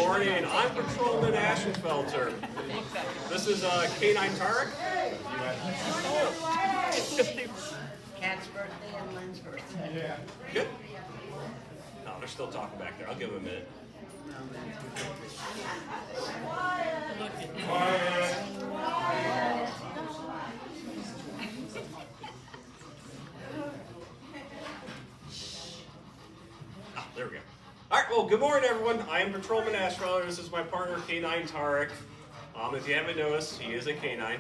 morning. I'm Patrolman Ashenfelter. This is K-9 Tarik. Cat's birthday and Lynn's birthday. Yeah. Good. No, they're still talking back there. I'll give them a minute. There we go. All right, well, good morning, everyone. I am Patrolman Ashenfelter. This is my partner, K-9 Tarik. If you haven't noticed, he is a K-9.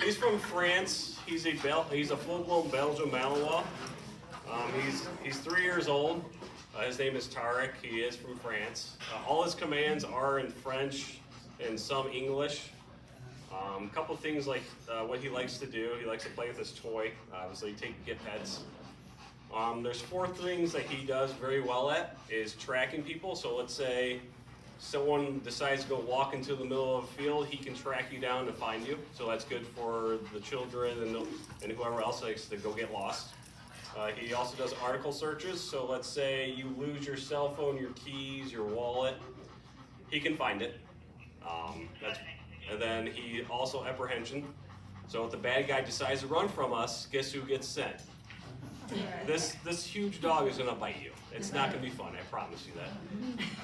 He's from France. He's a full-blown Belgian Malinois. He's 3 years old. His name is Tarik. He is from France. All his commands are in French and some English. A couple things like what he likes to do. He likes to play with his toy. Obviously, get pets. There's 4 things that he does very well at is tracking people. So let's say someone decides to go walk into the middle of a field, he can track you down and find you. So that's good for the children and whoever else likes to go get lost. He also does article searches. So let's say you lose your cell phone, your keys, your wallet, he can find it. And then he also apprehension. So if the bad guy decides to run from us, guess who gets sent? This huge dog is gonna bite you. It's not gonna be fun, I promise you that.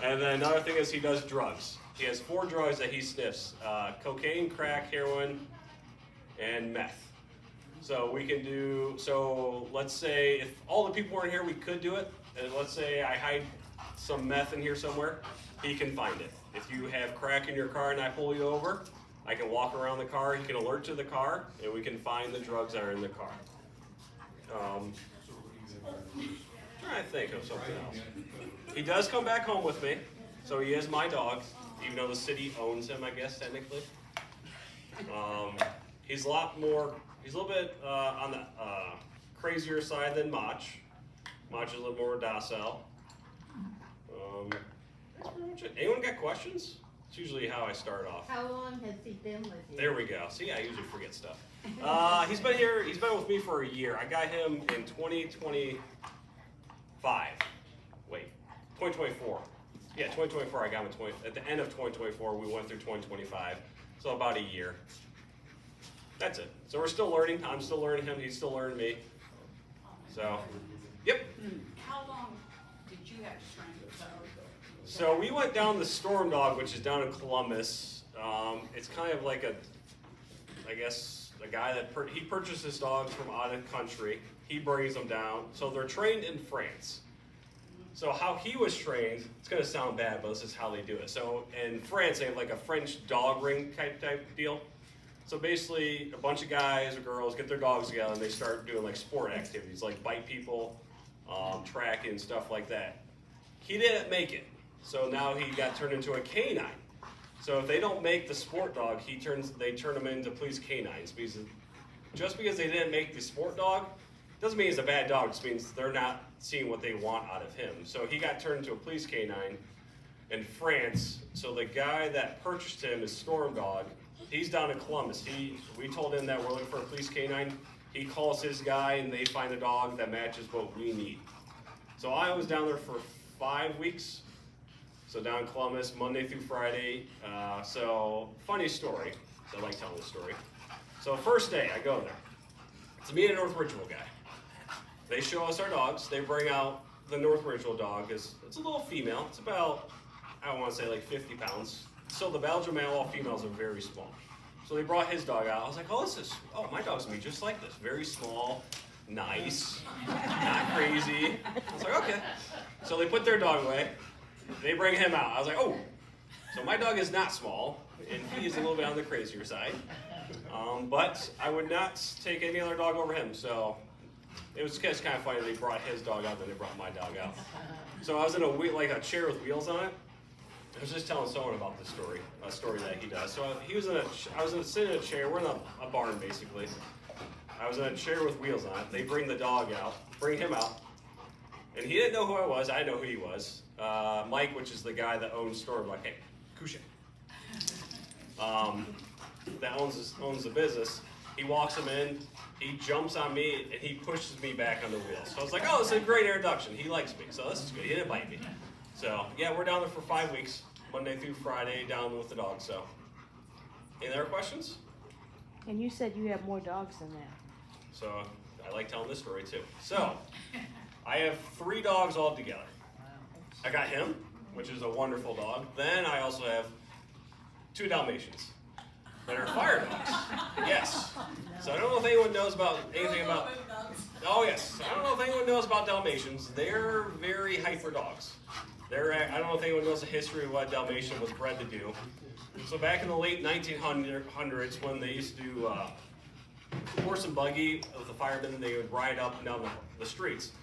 And then another thing is he does drugs. He has 4 drugs that he sniffs: cocaine, crack, heroin, and meth. So we can do. So let's say if all the people weren't here, we could do it. And let's say I hide some meth in here somewhere, he can find it. If you have crack in your car and I pull you over, I can walk around the car. He can alert to the car, and we can find the drugs that are in the car. Trying to think of something else. He does come back home with me, so he is my dog, even though the city owns him, I guess, technically. He's a little bit on the crazier side than Mach. Mach is a little more docile. That's pretty much it. Anyone got questions? It's usually how I start off. How long has he been with you? There we go. See, I usually forget stuff. He's been with me for a year. I got him in 2025. Wait, 2024. Yeah, 2024, I got him at the end of 2024, we went through 2025. So about a year. That's it. So we're still learning. I'm still learning him. He's still learning me. So, yep. How long did you have to train the dog? So we went down the Storm Dog, which is down in Columbus. It's kind of like I guess, a guy that he purchases dogs from out of the country. He brings them down. So they're trained in France. So how he was trained, it's going to sound bad, but this is how they do it. So in France, they have like a French dog ring type deal. So basically, a bunch of guys or girls get their dogs together and they start doing like sport activities, like bite people, tracking, stuff like that. He didn't make it. So now he got turned into a K-9. So if they don't make the sport dog, they turn him into police K-9s. Because just because they didn't make the sport dog, doesn't mean he's a bad dog. It just means they're not seeing what they want out of him. So he got turned into a police K-9 in France. So the guy that purchased him is Storm Dog. He's down in Columbus. We told him that we're looking for a police K-9. He calls his guy and they find a dog that matches what we need. So I was down there for 5 weeks. So down in Columbus, Monday through Friday. So funny story. So I like telling this story. So first day, I go there. It's me and a North Ridgeville guy. They show us our dogs. They bring out the North Ridgeville dog. It's a little female. It's about, I want to say like 50 pounds. So the Belgian Malinois females are very small. So they brought his dog out. I was like, my dog's gonna be just like this. Very small, nice, not crazy. I was like, okay. So they put their dog away. They bring him out. I was like, oh. So my dog is not small, and he is a little bit on the crazier side. But I would not take any other dog over him. So it was just kind of funny. They brought his dog out, then they brought my dog out. So I was in a chair with wheels on it. I was just telling someone about this story, a story that he does. So I was sitting in a chair. We're in a barn basically. I was in a chair with wheels on it. They bring him out, and he didn't know who I was. I know who he was. Mike, which is the guy that owns Storm, like, hey, Couche. That owns the business. He walks him in. He jumps on me and he pushes me back on the wheels. So I was like, oh, this is a great introduction. He likes me, so this is good. He didn't bite me. So yeah, we're down there for 5 weeks, Monday through Friday, down with the dogs. So, any other questions? And you said you have more dogs than that. So I like telling this story too. So I have 3 dogs all together. I got him, which is a wonderful dog. Then I also have 2 Dalmatians that are fire dogs. Yes. So I don't know if anyone knows about anything about. Oh yes. I don't know if anyone knows about Dalmatians. They're very hyper dogs. I don't know if anyone knows the history of what Dalmatian was bred to do. So back in the late 1900s, when they used to do horse and buggy with the firemen, they would ride up and down the streets.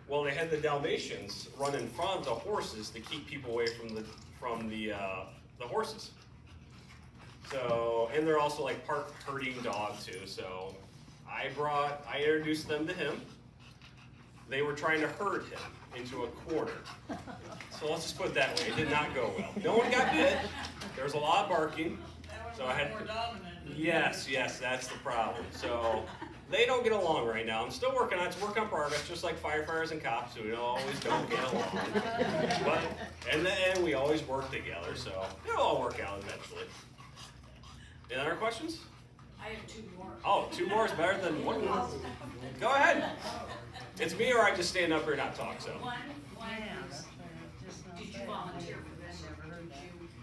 Well, they had the Dalmatians run in front of the horses to keep people away from the horses. So, and they're also like part herding dog too. So, I introduced them to him. They were trying to herd him into a corner. So let's just put it that way. It did not go well. No one got bit. There was a lot of barking. So I had. More dominant. Yes, that's the problem. So they don't get along right now. I'm still working on it. It's a work in progress, just like firefighters and cops who always don't get along. But in the end, we always work together. So it'll all work out eventually. Any other questions? I have 2 more. Oh, 2 more is better than 1. Go ahead. It's me, or I just stand up here and not talk. So. One is, did you volunteer for this, or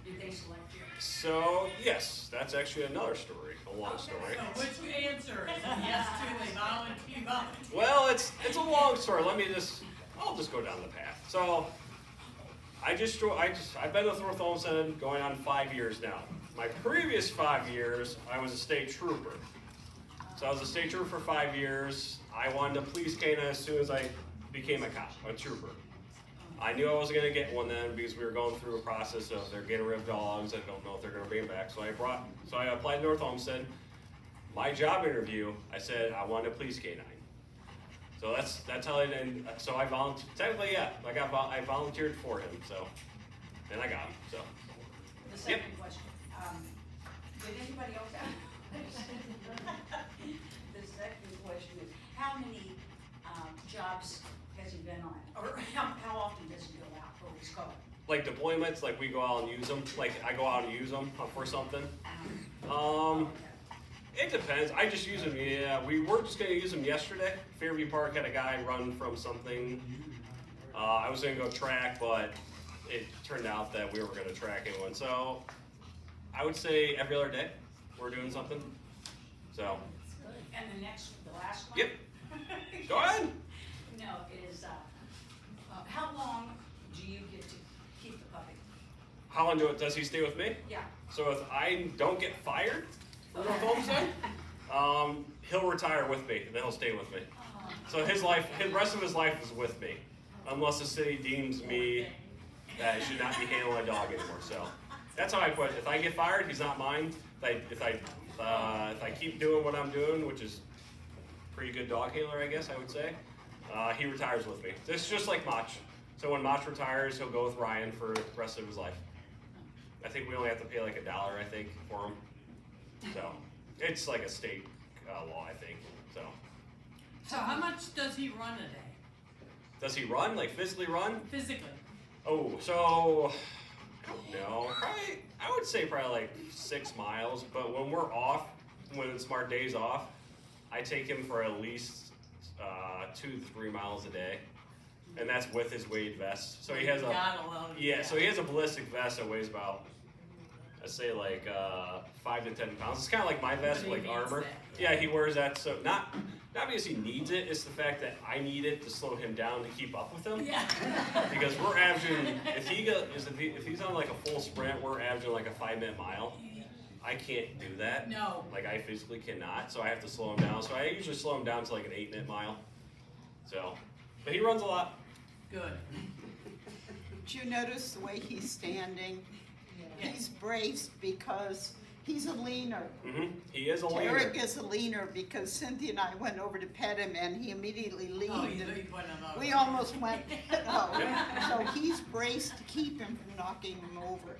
did they select you? So yes, that's actually another story, a long story. So which answer is it? Yes to they volunteer? Well, it's a long story. I'll just go down the path. So I've been with Northallerton going on 5 years now. My previous 5 years, I was a state trooper. So I was a state trooper for 5 years. I wanted a police canine as soon as I became a cop, a trooper. I knew I wasn't going to get one then because we were going through a process of they're getting rid of dogs. I don't know if they're going to bring them back. So I applied to North Olmsted. My job interview, I said I wanted a police canine. So that's how it ended. So I volunteered. Technically, yeah, I volunteered for him. So, and I got him. So. The second question, did anybody else have? The second question is, how many jobs has he been on? Or how often does he go out for his call? Like deployments, like we go out and use them. Like I go out and use them for something. It depends. I just use them. Yeah, we were just gonna use them yesterday. Fairview Park had a guy run from something. I was gonna go track, but it turned out that we were gonna track anyone. So I would say every other day we're doing something. So. And the last one? Yep. Go ahead. No, is, how long do you get to keep the puppy? How long does he stay with me? Yeah. So if I don't get fired from North Olmsted, he'll retire with me, and then he'll stay with me. So the rest of his life is with me, unless the city deems me that I should not be handling a dog anymore. So that's how I put it. If I get fired, he's not mine. If I keep doing what I'm doing, which is pretty good dog handler, I guess I would say, he retires with me. It's just like Mach. So when Mach retires, he'll go with Ryan for the rest of his life. I think we only have to pay like $1, I think, for him. So it's like a state law, I think. So how much does he run a day? Does he run? Like physically run? Physically? Oh, so I don't know. I would say probably like 6 miles. But when we're off, when it's our days off, I take him for at least 2 to 3 miles a day, and that's with his weighted vest. So he has so he has a ballistic vest that weighs about, I'd say like 5 to 10 pounds. It's kind of like my vest, So he like needs armor. that. Yeah, he wears that. So not because he needs it. It's the fact that I need it to slow him down to keep up with him. Yeah. Because we're averaging, if he's on like a full sprint, we're averaging like a 5-minute mile. I can't do that. No. Like I physically cannot, so I have to slow him down. So I usually slow him down to like an 8-minute mile. So, but he runs a lot. Good. Did you notice the way he's standing? Yeah. He's braced because he's a leaner. He is a leaner. Tarik is a leaner because Cynthia and I went over to pet him and he immediately leaned. Oh, and you put him over. we almost went, So he's braced to keep him from knocking him over.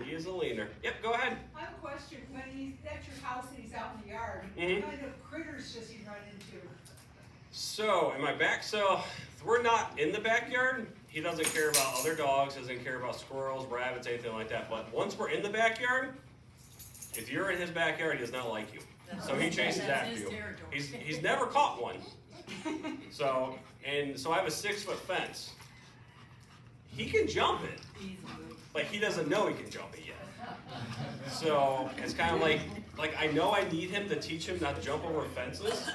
He is a leaner. Yep, go ahead. I have a question. When he's at your house and he's out in the yard, Mhm. what kind of critters does he run into? So, in my back, so we're not in the backyard. he doesn't care about other dogs, doesn't care about squirrels, rabbits, anything like that. But once we're in the backyard, if you're in his backyard, he does not like you. So he chases That's after his you. territory. He's never caught one. So I have a 6-foot fence. He can jump it, but he doesn't know he can jump it yet. So it's kind of like I know I need him to teach him not to jump over fences,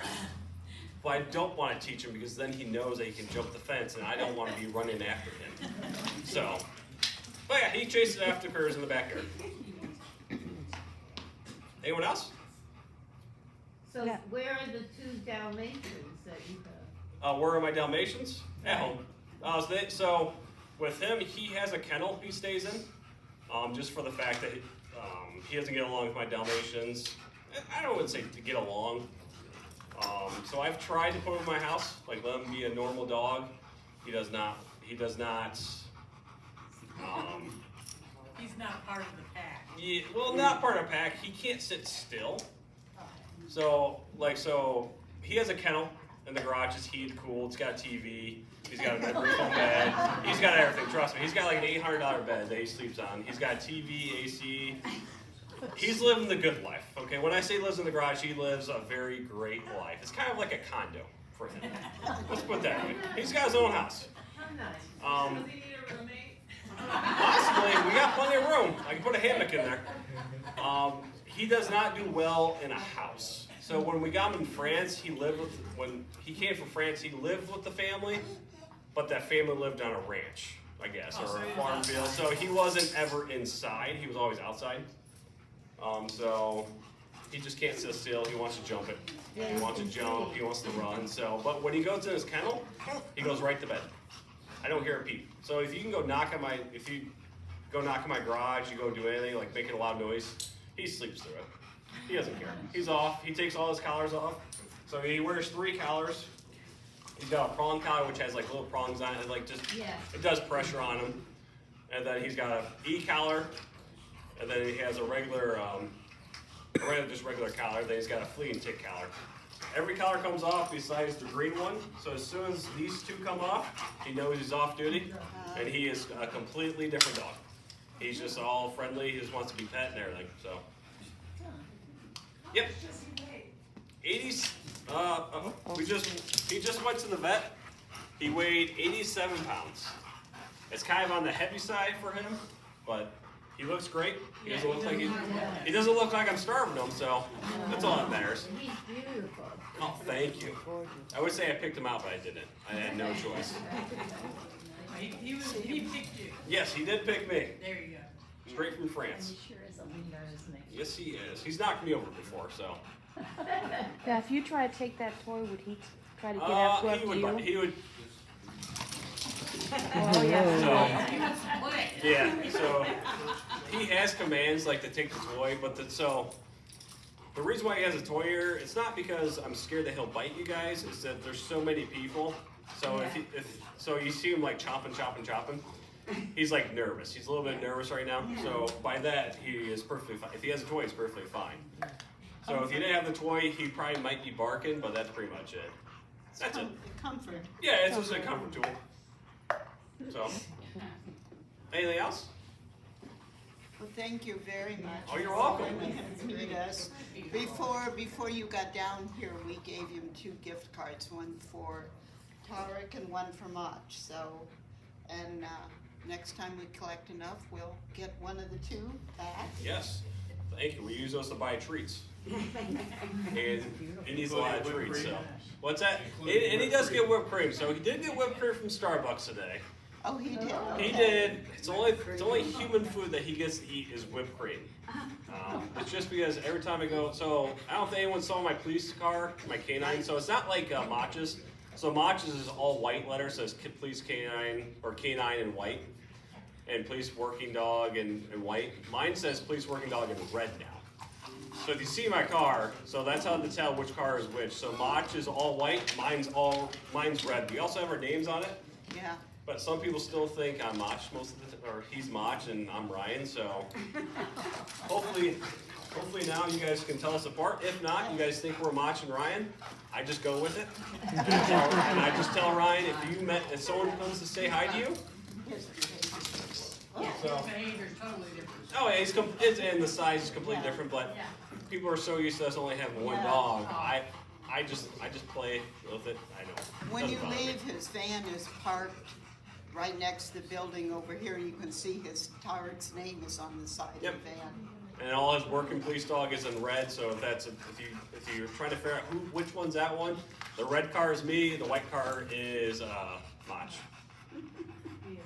but I don't want to teach him because then he knows that he can jump the fence, and I don't want to be running after him. So, but yeah, he chases after curs in the backyard. Anyone else? So Yeah. where are the 2 Dalmatians that you have? Where are my Dalmatians? At home. So with him, he has a kennel he stays in, just for the fact that he doesn't get along with my Dalmatians. I don't want to say to get along. So I've tried to put him in my house, like let him be a normal dog. He does not. He's not part of the pack. Not part of a pack. He can't sit still. So he has a kennel in the garage. It's heated, cool. It's got a TV. He's got a bedroom bed. He's got everything. Trust me. He's got like an $800 bed that he sleeps on. He's got TV, AC. He's living the good life. Okay, when I say lives in the garage, he lives a very great life. It's kind of like a condo for him. Let's put it that way. He's got his own house. How nice. Does he need a roommate? Possibly, we got plenty of room. I can put a hammock in there. He does not do well in a house. So when we got him in France, when he came from France, he lived with the family, but that family lived on a ranch, I guess, or a farm field. So he wasn't ever inside. He was always outside. So he just can't sit still. He wants to jump it. He wants to jump. He wants to run. So, but when he goes in his kennel, he goes right to bed. I don't hear a peep. So if you go knock on my garage, you go do anything like making a loud noise, he sleeps through it. He doesn't care. He's off. He takes all his collars off. So he wears 3 collars. He's got a prong collar which has like little prongs on it, like just it does pressure on him. And then he's got a E collar, and then he has a regular collar. Then he's got a flea and tick collar. Every collar comes off besides the green one. So as soon as these 2 come off, he knows he's off duty, and he is a completely different dog. He's just all friendly. He just wants to be pet and everything. So, yep. 80s. He just went to the vet. He weighed 87 pounds. It's kind of on the heavy side for him, but he looks great. He doesn't look like I'm starving him, so that's all that matters. He's beautiful. Oh, thank you. I would say I picked him out, but I didn't. I had no choice. He picked you. Yes, he did pick me. There you go. Straight from France. He sure is a leader, isn't he? Yes, he is. He's knocked me over before, so. Now, if you try to take that toy, would he try to get after you? He would. Oh, yeah. He wants to play. Yeah. So he has commands like to take the toy, but the reason why he has a toy here, it's not because I'm scared that he'll bite you guys. It's that there's so many people. So so you see him like chopping, he's like nervous. He's a little bit nervous right now. So by that, he is perfectly fine. If he has a toy, he's perfectly fine. So if you didn't have the toy, he probably might be barking, but that's pretty much it. That's it. Comfort. Yeah, it's just a comfort tool. So, anything else? Well, thank you very much. Oh, you're welcome. For letting him meet us. Before you got down here, we gave him 2 gift cards, one for Tarik and one for Mach. So, and next time we collect enough, we'll get one of the 2 back. Yes. Thank you. We use those to buy treats. And he needs a lot of treats. So, what's that? And he does get whipped cream. So he did get whipped cream from Starbucks today. Oh, he did. He did. It's only human food that he gets to eat is whipped cream. It's just because every time I go, so I don't think anyone saw my police car, my K-9. So it's not like Mach's. So Mach's is all white letters, so it's police K-9 or K-9 in white, and police working dog in white. Mine says police working dog in red now. So if you see my car, so that's how to tell which car is which. So Mach is all white, mine's red. We also have our names on it. Yeah. but some people still think I'm Mach most of the time, or he's Mach and I'm Ryan. So hopefully now you guys can tell us apart. If not, you guys think we're Mach and Ryan, I just go with it. And I just tell Ryan, if someone comes to say hi to you. Yeah, So- his behavior's totally different. Oh, yeah, and the size is completely different, but Yeah. people are so used to us only having one Yeah. dog. I just play with it. I know. When Doesn't you bother me. leave, his van is parked right next to the building over here. You can see Tarik's name is on the side of Yep. the van. And all his working police dog is in red, so if you're trying to figure out which one's that one, the red car is me, the white car is Mach.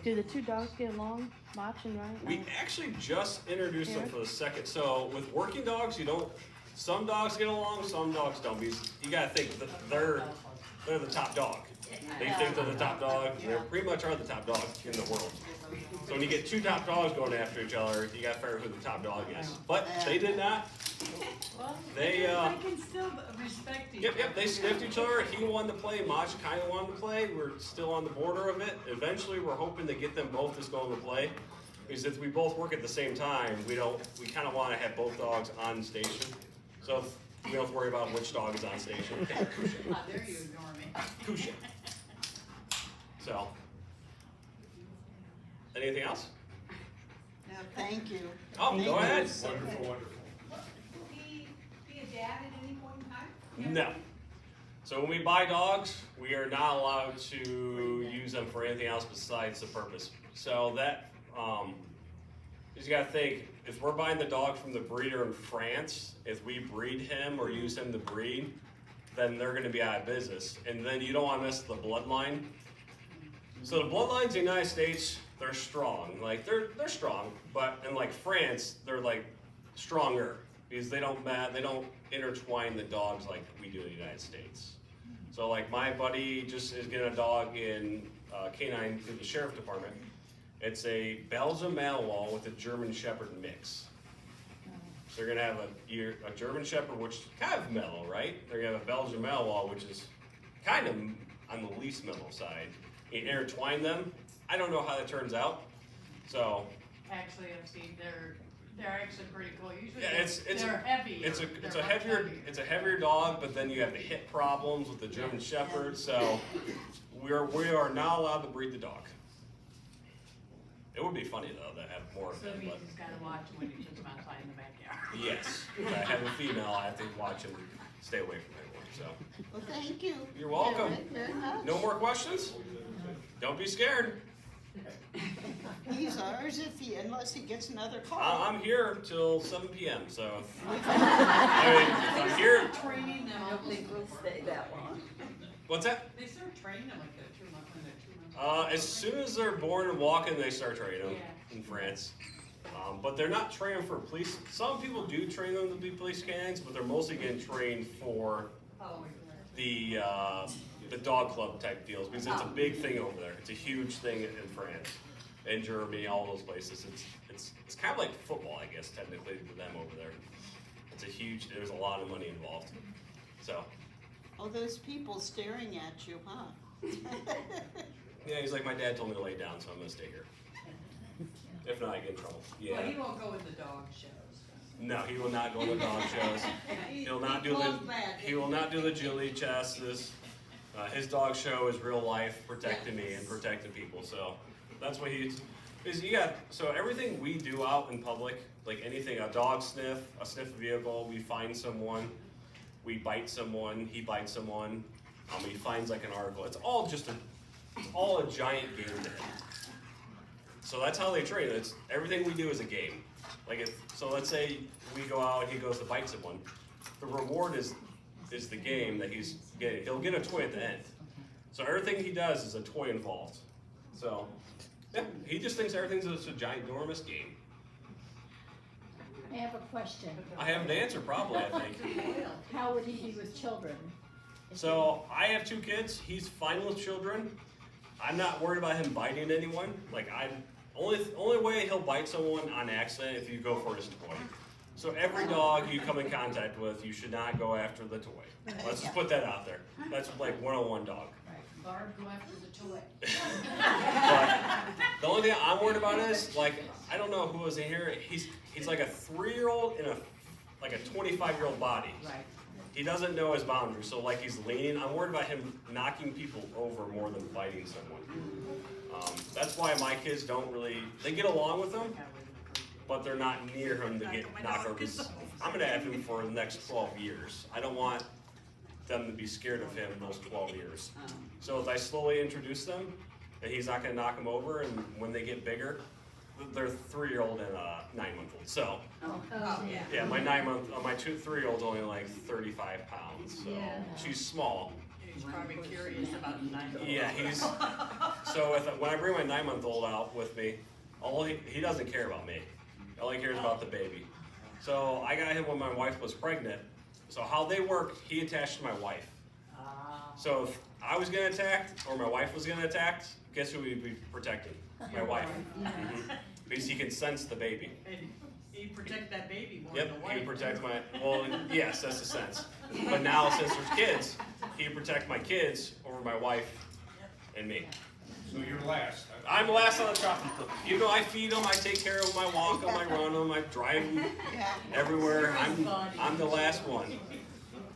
Do the two dogs get along, Mach and Ryan? We actually just introduced them for the second. So with working dogs, some dogs get along, some dogs don't. Because you gotta think that they're the top dog. They think they're the top dog. They pretty much are the top dog in the world. So when you get two top dogs going after each other, you gotta figure out who the top dog is. But they did not. Well, They can still respect each other. Yep, they sniffed each other. He wanted to play. Mach kind of wanted to play. We're still on the border of it. Eventually, we're hoping to get them both to go to play. Because if we both work at the same time, we kind of want to have both dogs on station. So we don't have to worry about which dog is on station. How dare you ignore me? Kusha. So, anything else? No, thank you. Oh, Thank go you. ahead. Wonderful, wonderful. Will he be a dad at any point in time? No. So when we buy dogs, we are not allowed to use them for anything else besides the purpose. So that, you gotta think, if we're buying the dog from the breeder in France, if we breed him or use him to breed, then they're gonna be out of business. And then you don't wanna miss the bloodline. So the bloodlines in the United States, they're strong. Like they're strong, but in like France, they're like stronger because they don't intertwine the dogs like we do in the United States. So like my buddy just is getting a dog in K-9 through the sheriff department. It's a Belgian Malinois with a German Shepherd mix. So they're gonna have a German Shepherd, which is kind of mellow, right? They're gonna have a Belgian Malinois, which is kind of on the least mellow side. You intertwine them. I don't know how that turns out. So Actually, I've seen they're actually pretty cool. Usually yeah, they're heavier. it's They're a much heavier it's a heavier dog, but then you have the hip problems with the German Shepherd. So we are not allowed to breed the dog. It would be funny though to have more of So them, you but just gotta watch when you take them outside in the backyard. yes, if I have a female, I have to watch and stay away from anyone. So Well, thank you. You're welcome. Very much. no more questions. Don't be scared. He's ours unless he gets another call. I'm here till 7 p.m. So if I'm here. Training them. I don't think we'll stay that long. What's that? They start training them like that 2 months when they're 2 months. As soon as they're born and walking, they start training them Yeah. in France. But they're not trained for police. Some people do train them to be police canines, but they're mostly getting trained for Oh, the dog club type deals because it's a big thing over there. It's a huge thing in France, in Germany, all those places. It's kind of like football, I guess, technically for them over there. There's a lot of money involved. So All those people staring at you, huh? yeah, he's like, my dad told me to lay down, so I'm gonna stay here. If not, I get in trouble. well, Yeah. he won't go in the dog shows. No, he will not go to dog shows. He'll not do he will not do the Julie Chastis. His dog show is real life, protecting me and protecting people. So that's what so everything we do out in public, like anything, a dog sniff, a sniff vehicle, we find someone, we bite someone, he bites someone, he finds like an article. It's all a giant game to him. So that's how they train. Everything we do is a game. So let's say we go out and he goes to bite someone. The reward is the game that he's getting. He'll get a toy at the end. So everything he does is a toy involved. So yeah, he just thinks everything's just a giant, enormous game. I have a question. I have an answer probably, I think. How would he be with children? So I have 2 kids. He's fine with children. I'm not worried about him biting anyone. Only way he'll bite someone on accident if you go for his toy. So every dog you come in contact with, you should not go after the toy. Let's just put that out there. That's like 101 dog. Barb go after the toy. But the only thing I'm worried about is, like, I don't know who was in here. He's like a 3-year-old in a 25-year-old body. Right. He doesn't know his boundaries, so like he's leaning. I'm worried about him knocking people over more than fighting someone. That's why my kids don't really. They get along with him, but they're not near him to get knocked over. Because I'm gonna have him for the next 12 years. I don't want them to be scared of him those 12 years. So if I slowly introduce them, and he's not gonna knock them over, and when they get bigger, they're 3-year-old and a 9-month-old. So yeah, my 3-year-old's only like 35 pounds. So Yeah. she's small. He's probably curious about the 9-month-old. Yeah, so when I bring my 9-month-old out with me, he doesn't care about me. All he cares about the baby. So I got him when my wife was pregnant. So how they work, he attached to my wife. So if I was getting attacked or my wife was getting attacked, guess who we'd be protecting? My wife. Mhm. Because he can sense the baby. And he protect that baby more Yep, than the he wife. would protect yes, that's the sense. But now since there's kids, he would protect my kids over my wife and me. So you're last. I'm last on the chopping block. You know, I feed them, I take care of them, I walk them, I run them, I drive them Yeah. everywhere. I'm the last one.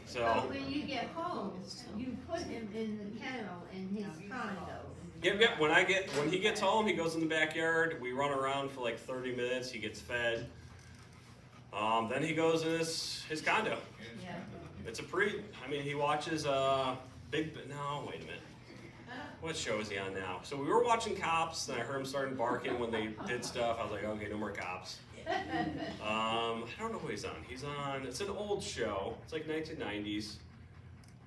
So, But when you get home, you put him in the kennel in his condo. yep. When he gets home, he goes in the backyard. We run around for like 30 minutes. He gets fed. Then he goes in his condo. Yeah. It's he watches no, wait a minute. What show is he on now? So we were watching Cops, and I heard him starting barking when they did stuff. I was like, okay, no more Cops. I don't know who he's on. It's an old show. It's like 1990s.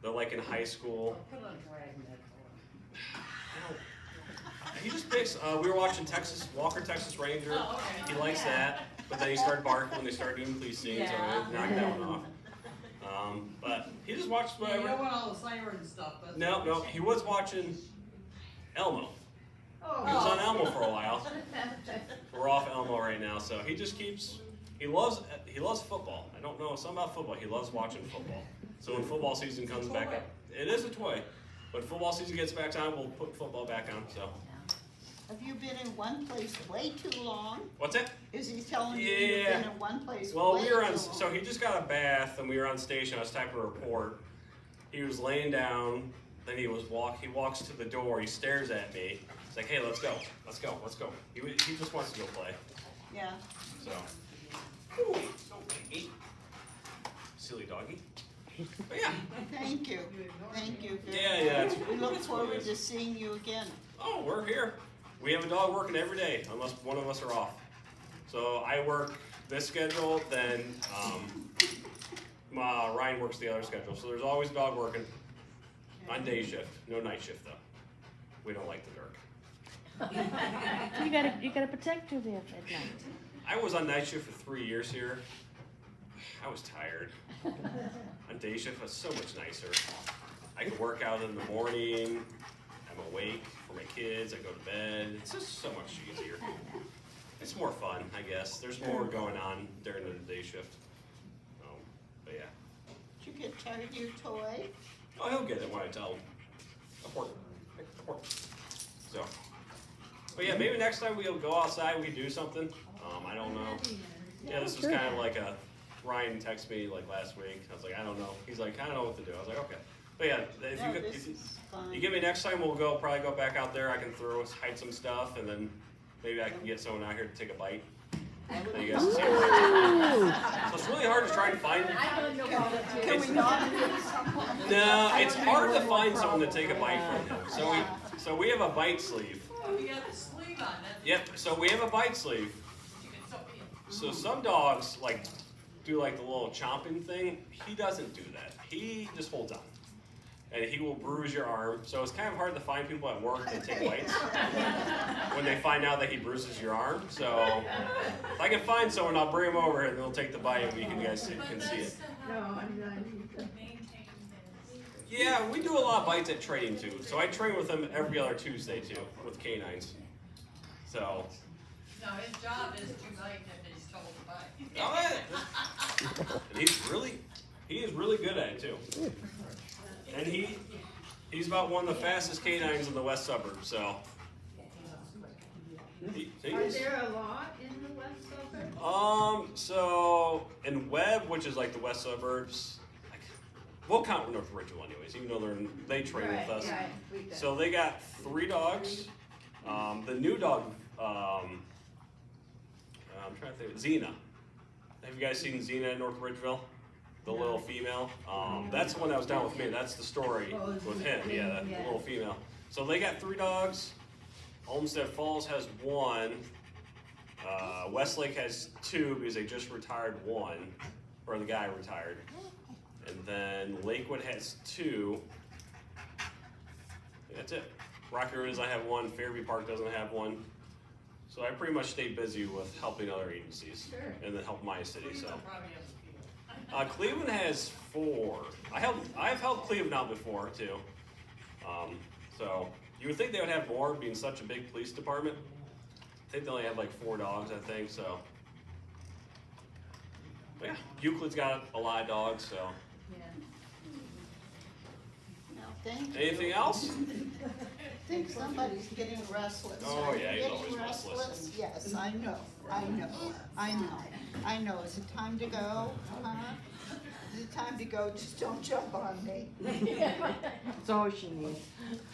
They're like in high school. Put on Dragnet for him. He just picks. We were watching Walker, Texas Ranger. Oh, okay. He likes that. But then he started barking when they started doing police scenes, so I knocked that one off. But he just watches Yeah, you whatever. don't want all the siren stuff. That's No, he was watching Elmo. Oh. He was on Elmo for a while. We're off Elmo right now, so he just keeps. He loves football. I don't know something about football. He loves watching football. So when football season comes back up, it is a toy. When football season gets back on, we'll put football back on. So Have you been in one place way too long? what's that? Is he telling you you've Yeah. been in one place Well, way we were too on. long? So he just got a bath, and we were on station. I was typing a report. He was laying down. Then he walks to the door. He stares at me. He's like, "Hey, let's go. He just wants to go play. Yeah. So. Ooh, so big. Silly doggy. But yeah. Thank you. Thank you very Yeah. much. We look That's what it forward is. to seeing you again. Oh, we're here. We have a dog working every day, unless one of us are off. So I work this schedule, then Ryan works the other schedule. So there's always a dog working on day shift. No night shift though. We don't like the dark. So you gotta protect her there at night. I was on night shift for 3 years here. I was tired. On day shift was so much nicer. I could work out in the morning. I'm awake for my kids. I go to bed. It's just so much easier. It's more fun, I guess. There's more going on during the day shift. But yeah. Did you get tired of your toy? Oh, he'll get it when I tell him. Report. So. But yeah, maybe next time we'll go outside. We do something. I don't know. Yeah, this was kind of like Ryan texted me like last week. I was like, I don't know. He's like, I don't know what to do. I was like, okay. But yeah, if No, you this is fun. give me next time, we'll probably go back out there. I can hide some stuff, and then maybe I can get someone out here to take a bite. So you guys can see it. So it's really hard to try and find. I don't know how to do Can it. we not get someone? No, it's hard to find someone to take a bite from him. So we have a bite sleeve. Oh, you got the sleeve on. That's Yep. So we have a bite sleeve. you can sew in. So some dogs do the little chomping thing. He doesn't do that. He just holds on. And he will bruise your arm. So it's kind of hard to find people at work that take bites when they find out that he bruises your arm. So if I can find someone, I'll bring him over and they'll take the bite and you guys can see it. No, I'm not. Yeah, we do a lot of bites at training too. So I train with him every other Tuesday too, with K-9s. So. No, his job is to bite if he's told to bite. Oh, yeah. And he is really good at it too. And He's about one of the fastest canines in the west suburbs, so. Are there a lot in the west suburbs? So in Webb, which is like the west suburbs, we'll count North Ridgeville anyways, even though they train with us. Right, we do. So they got 3 dogs. The new dog, I'm trying to think, Xena. Have you guys seen Xena in North Ridgeville? The little female. That's the one that was down with me. That's the story with him. Yeah, the little female. So they got 3 dogs. Olmsted Falls has 1. Westlake has 2 because they just retired 1, or the guy retired. And then Lakewood has 2. That's it. Rocky River doesn't have 1. Fairview Park doesn't have 1. So I pretty much stayed busy with helping other agencies and then help my city. So Probably has a few. Cleveland has 4. I've helped Cleveland out before too. So you would think they would have more, being such a big police department. I think they only have like 4 dogs, I think. So, but yeah, Euclid's got a lot of dogs. So, No, thank you. anything else? I think somebody's getting restless. Oh, Are you yeah, he's getting always restless. Yes, I know. Is it time to go? Huh? Is it time to go? Just don't jump on me. That's all she needs.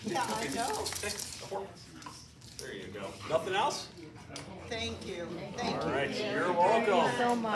Yeah, I know. There you go. Nothing else? Thank you. Thank you. All right, you're welcome. So much.